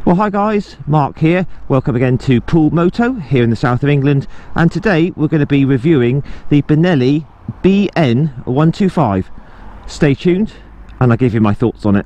Well, hi guys, Mark here. Welcome again to Poole Moto here in the south of England, and today we're going to be reviewing the Benelli Bn 125. Stay tuned and I'll give you my thoughts on it.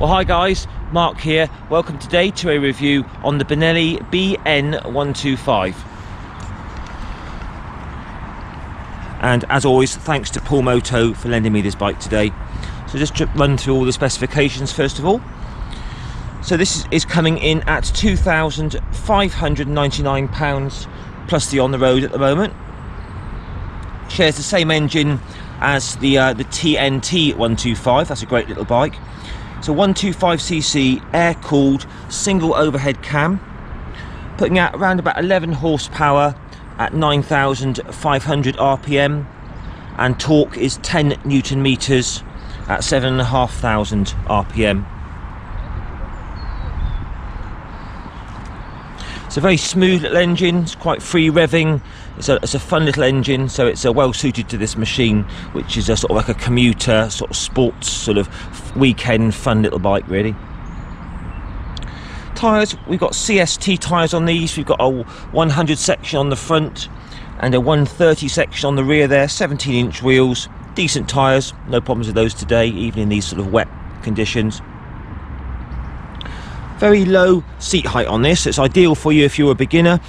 Well, hi guys, Mark here. Welcome today to a review on the Benelli Bn 125. And as always, thanks to Poole Moto for lending me this bike today. So just to run through all the specifications first of all. So this is coming in at £2,599 plus the on the road at the moment. Shares the same engine as the TNT 125. That's a great little bike. It's a 125cc air-cooled single overhead cam, putting out around about 11 horsepower at 9,500 RPM, and torque is 10 Newton meters at 7,500 RPM. It's a very smooth little engine. It's quite free revving. It's a fun little engine, so it's well suited to this machine, which is a sort of like a commuter sort of sports sort of weekend fun little bike really. Tyres, we've got CST tyres on these. We've got a 100 section on the front and a 130 section on the rear there. 17-inch wheels, decent tyres, no problems with those today, even in these sort of wet conditions. Very low seat height on this. It's ideal for you if you're a beginner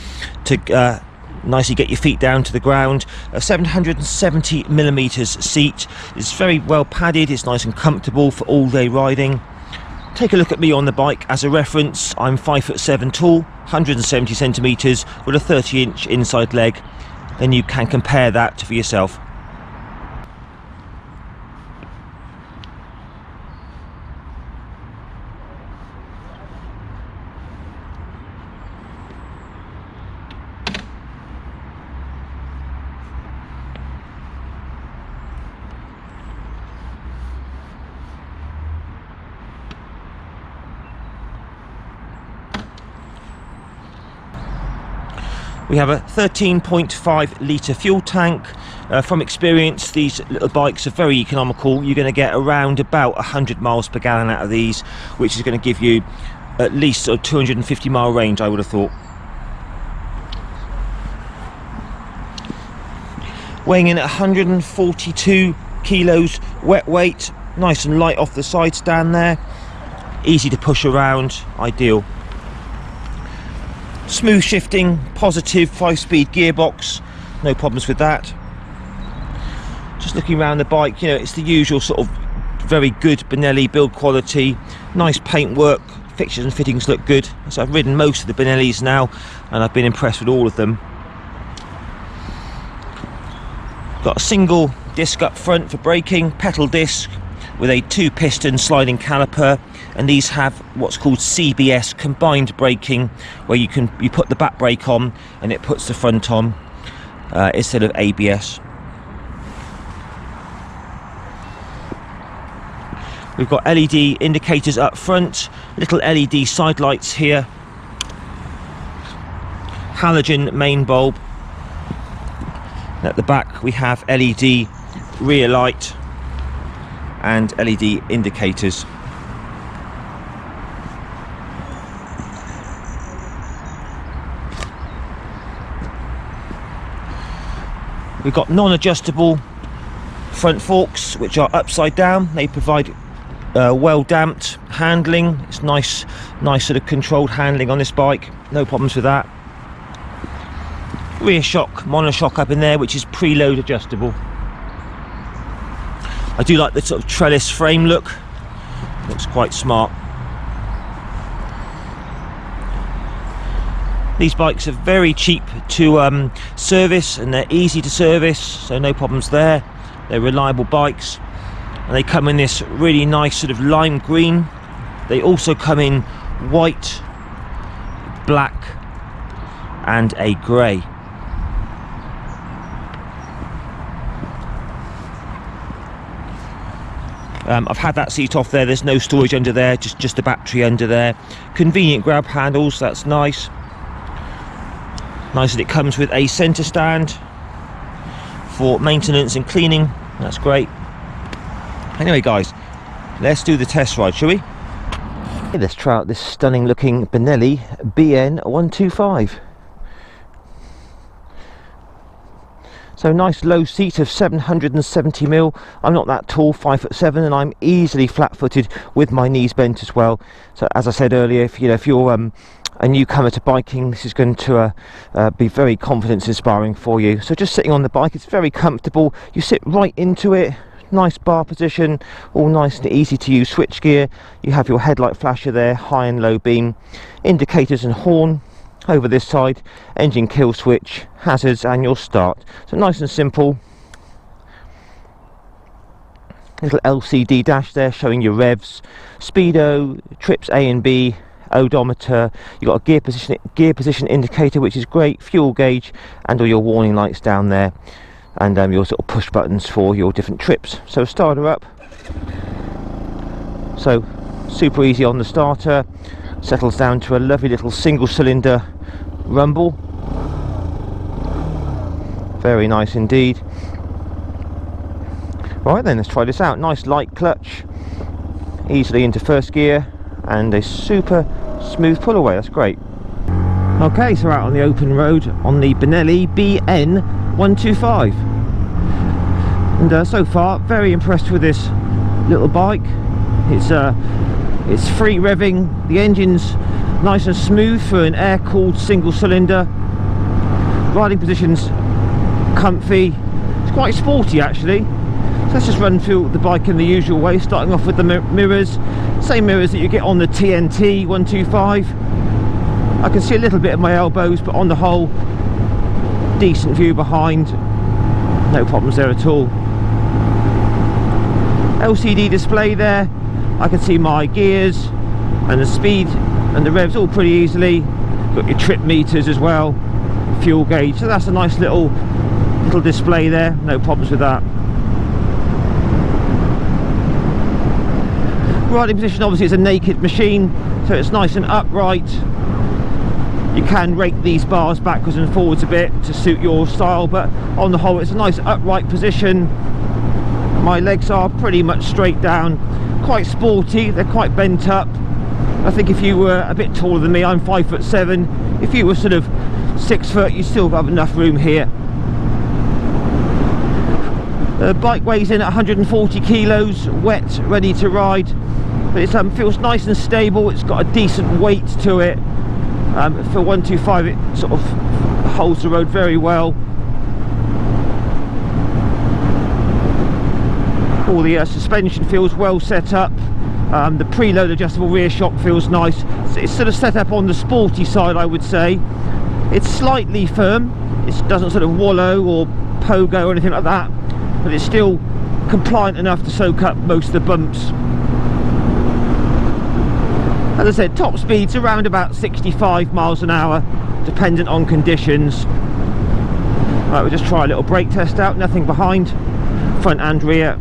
to nicely get your feet down to the ground. A 770mm seat. It's very well padded. It's nice and comfortable for all day riding. Take a look at me on the bike as a reference. I'm 5'7" tall, 170 centimeters with a 30-inch inside leg. Then you can compare that for yourself. We have a 13.5 litre fuel tank. From experience, these little bikes are very economical. You're going to get around about 100 miles per gallon out of these, which is going to give you at least a 250 mile range, I would have thought. Weighing in at 142 kilos wet weight, nice and light off the side stand there, easy to push around, ideal. Smooth shifting, positive 5-speed gearbox, no problems with that. Just looking around the bike, you know, it's the usual sort of very good Benelli build quality, nice paintwork, fixtures and fittings look good. So I've ridden most of the Benellis now and I've been impressed with all of them. Got a single disc up front for braking, pedal disc with a 2-piston sliding caliper, and these have what's called CBS, combined braking, where you put the back brake on and it puts the front on instead of ABS. We've got LED indicators up front, little LED side lights here, halogen main bulb. At the back we have LED rear light and LED indicators. We've got non-adjustable front forks which are upside down. They provide well damped handling. It's nice sort of controlled handling on this bike, no problems with that. Rear shock, monoshock up in there, which is preload adjustable. I do like the sort of trellis frame look, looks quite smart. These bikes are very cheap to service, and they're easy to service, so no problems there. They're reliable bikes, and they come in this really nice sort of lime green. They also come in white, black and a grey. I've had that seat off there, there's no storage under there, just the battery under there. Convenient grab handles, that's nice. Nice that it comes with a centre stand for maintenance and cleaning, that's great. Anyway guys, let's do the test ride, shall we? Let's try out this stunning looking Benelli Bn 125. So nice low seat of 770mm. I'm not that tall, 5'7", and I'm easily flat-footed with my knees bent as well. So as I said earlier, if you're a newcomer to biking, this is going to be very confidence inspiring for you. So just sitting on the bike, it's very comfortable. You sit right into it. Nice bar position, all nice and easy to use. Switch gear, you have your headlight flasher there, high and low beam, indicators and horn. Over this side, engine kill switch, hazards and your start. So nice and simple. Little LCD dash there showing your revs, speedo, trips A and B, odometer. You've got a gear position indicator, which is great, fuel gauge, and all your warning lights down there, and your sort of push buttons for your different trips. So starter up. So super easy on the starter. Settles down to a lovely little single cylinder rumble. Very nice indeed. Right then, let's try this out. Nice light clutch, easily into first gear, and a super smooth pull away, that's great. Okay, so we're out on the open road on the Benelli Bn 125, and so far very impressed with this little bike. It's free revving, the engine's nice and smooth for an air-cooled single cylinder. Riding position's comfy, it's quite sporty actually. So let's just run through the bike in the usual way, starting off with the mirrors. Same mirrors that you get on the TNT 125. I can see a little bit of my elbows, but on the whole, decent view behind, no problems there at all. LCD display there, I can see my gears and the speed and the revs all pretty easily. Got your trip meters as well, fuel gauge, so that's a nice little display there, no problems with that. Riding position obviously is a naked machine, so it's nice and upright. You can rake these bars backwards and forwards a bit to suit your style, but on the whole it's a nice upright position. My legs are pretty much straight down, quite sporty, they're quite bent up. I think if you were a bit taller than me, I'm 5'7", if you were sort of 6 foot, you still have enough room here. The bike weighs in at 140 kilos, wet, ready to ride, but it feels nice and stable. It's got a decent weight to it. For 125 it sort of holds the road very well. All the suspension feels well set up. The preload adjustable rear shock feels nice. It's sort of set up on the sporty side, I would say. It's slightly firm, it doesn't sort of wallow or pogo or anything like that, but it's still compliant enough to soak up most of the bumps. As I said, top speeds around about 65 miles an hour, dependent on conditions. Right, we'll just try a little brake test out, nothing behind, front and rear.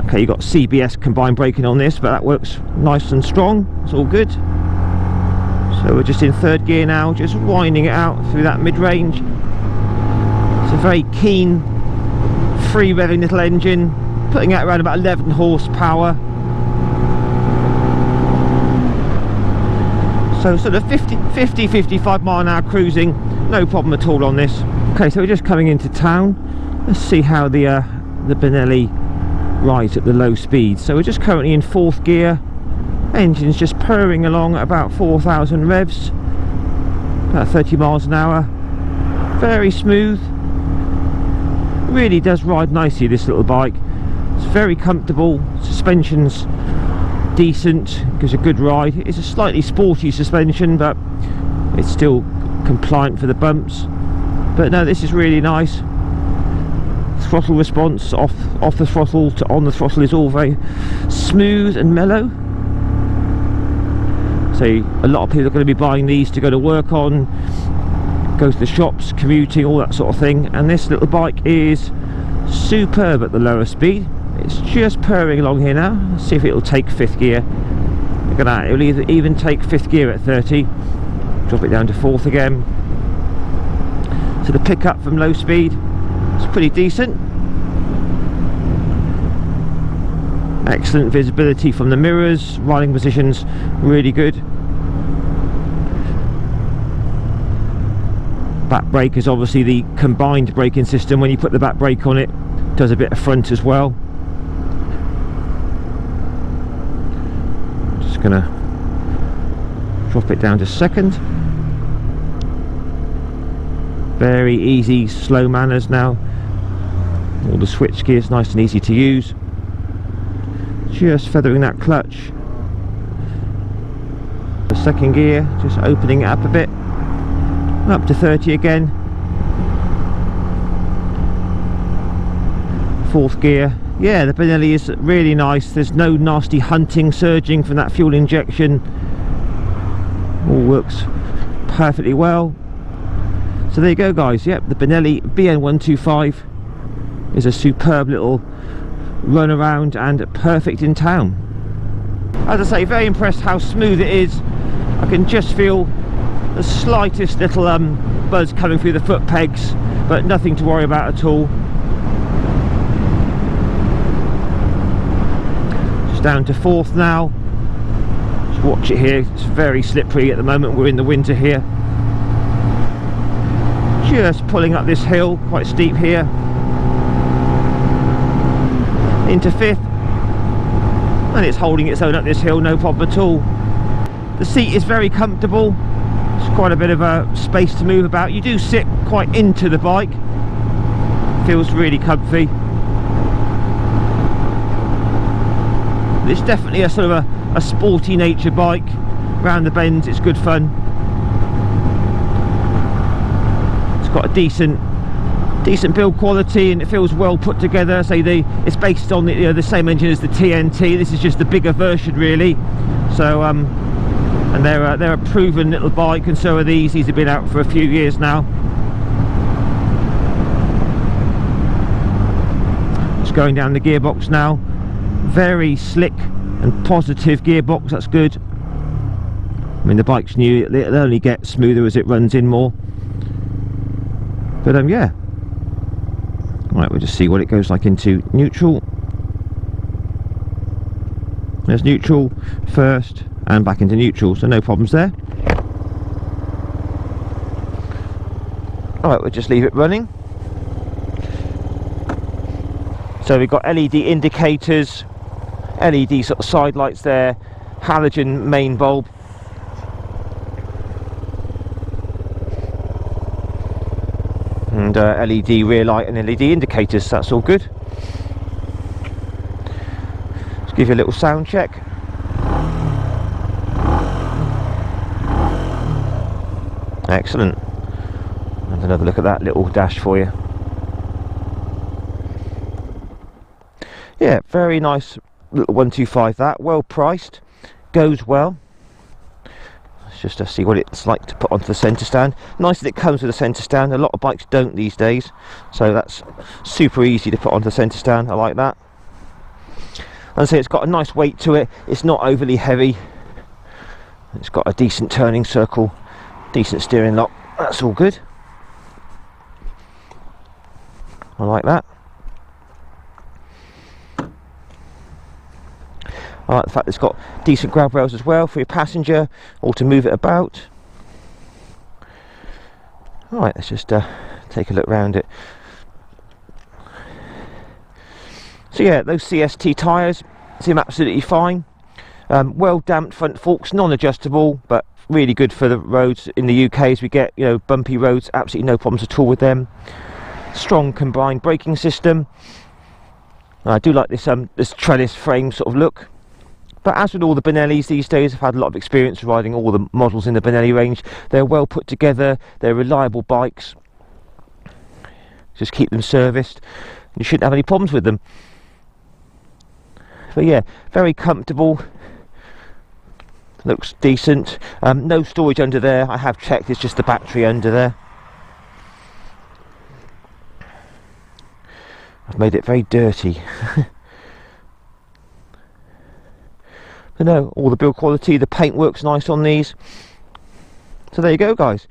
Okay, you've got CBS combined braking on this, but that works nice and strong, it's all good. So we're just in third gear now, just winding it out through that mid-range. It's a very keen, free revving little engine, putting out around about 11 horsepower. So sort of 50-55 mile an hour cruising, no problem at all on this. Okay, so we're just coming into town. Let's see how the Benelli rides at the low speed. So we're just currently in fourth gear. Engine's just purring along at about 4,000 revs, about 30 miles an hour. Very smooth. Really does ride nicely, this little bike. It's very comfortable, suspension's decent, gives a good ride. It's a slightly sporty suspension, but it's still compliant for the bumps. But no, this is really nice. Throttle response off the throttle to on the throttle is all very smooth and mellow. So a lot of people are going to be buying these to go to work on, go to the shops, commuting, all that sort of thing. And this little bike is superb at the lower speed. It's just purring along here now. Let's see if it'll take 5th gear. Look at that, it'll even take 5th gear at 30. Drop it down to 4th again. So the pickup from low speed is pretty decent. Excellent visibility from the mirrors, riding positions really good. Back brake is obviously the combined braking system. When you put the back brake on, it does a bit of front as well. Just gonna drop it down to 2nd. Very easy, slow manners now. All the switch gears nice and easy to use. Just feathering that clutch. The 2nd gear, just opening it up a bit. Up to 30 again. 4th gear. Yeah, the Benelli is really nice. There's no nasty hunting, surging from that fuel injection. All works perfectly well. So there you go, guys. Yep, the Benelli Bn125 is a superb little run around and perfect in town. As I say, very impressed how smooth it is. I can just feel the slightest little buzz coming through the foot pegs, but nothing to worry about at all. Just down to 4th now. Just watch it here, it's very slippery at the moment. We're in the winter here. Just pulling up this hill, quite steep here, into 5th, and it's holding its own up this hill, no problem at all. The seat is very comfortable. It's quite a bit of a space to move about. You do sit quite into the bike. Feels really comfy. It's definitely a sort of a sporty nature bike. Round the bends, it's good fun. It's got a decent build quality, and it feels well put together. It's based on the same engine as the TNT. This is just the bigger version, really. So and they're a proven little bike, and so are these. These have been out for a few years now. Just going down the gearbox now. Very slick and positive gearbox, that's good. I mean, the bike's new, it'll only get smoother as it runs in more. But yeah. Right, we'll just see what it goes like into neutral. There's neutral first and back into neutral, so no problems there. Alright, we'll just leave it running. So we've got LED indicators, LED sort of side lights there, halogen main bulb. And LED rear light and LED indicators, that's all good. Let's give you a little sound check. Excellent. And another look at that little dash for you. Yeah, very nice little 125 that, well priced, goes well. Let's just see what it's like to put onto the centre stand. Nice that it comes with a centre stand. A lot of bikes don't these days, so that's super easy to put onto the centre stand. I like that. And so it's got a nice weight to it. It's not overly heavy. It's got a decent turning circle, decent steering lock. That's all good. I like that. I like the fact that it's got decent grab rails as well for your passenger or to move it about. Alright, let's just take a look around it. So yeah, those CST tyres seem absolutely fine. Well damped front forks, non-adjustable, but really good for the roads in the UK as we get, you know, bumpy roads. Absolutely no problems at all with them. Strong combined braking system. I do like this this trellis frame sort of look. But as with all the Benellis these days, I've had a lot of experience riding all the models in the Benelli range. They're well put together, they're reliable bikes. Just keep them serviced, you shouldn't have any problems with them. But yeah, very comfortable, looks decent. No storage under there, I have checked, it's just the battery under there. I've made it very dirty. But no, all the build quality, the paint works nice on these. So there you go guys,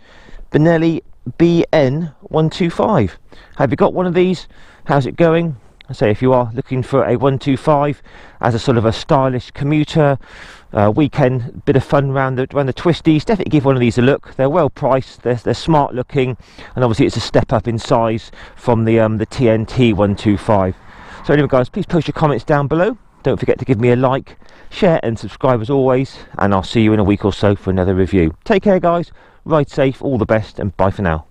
Benelli Bn 125. Have you got one of these? How's it going? I say if you are looking for a 125 as a sort of a stylish commuter, weekend bit of fun around the twisties, definitely give one of these a look. They're well priced, they're smart looking, and obviously it's a step up in size from the TNT 125. So anyway guys, please post your comments down below. Don't forget to give me a like, share and subscribe as always, and I'll see you in a week or so for another review. Take care guys, ride safe, all the best, and bye for now.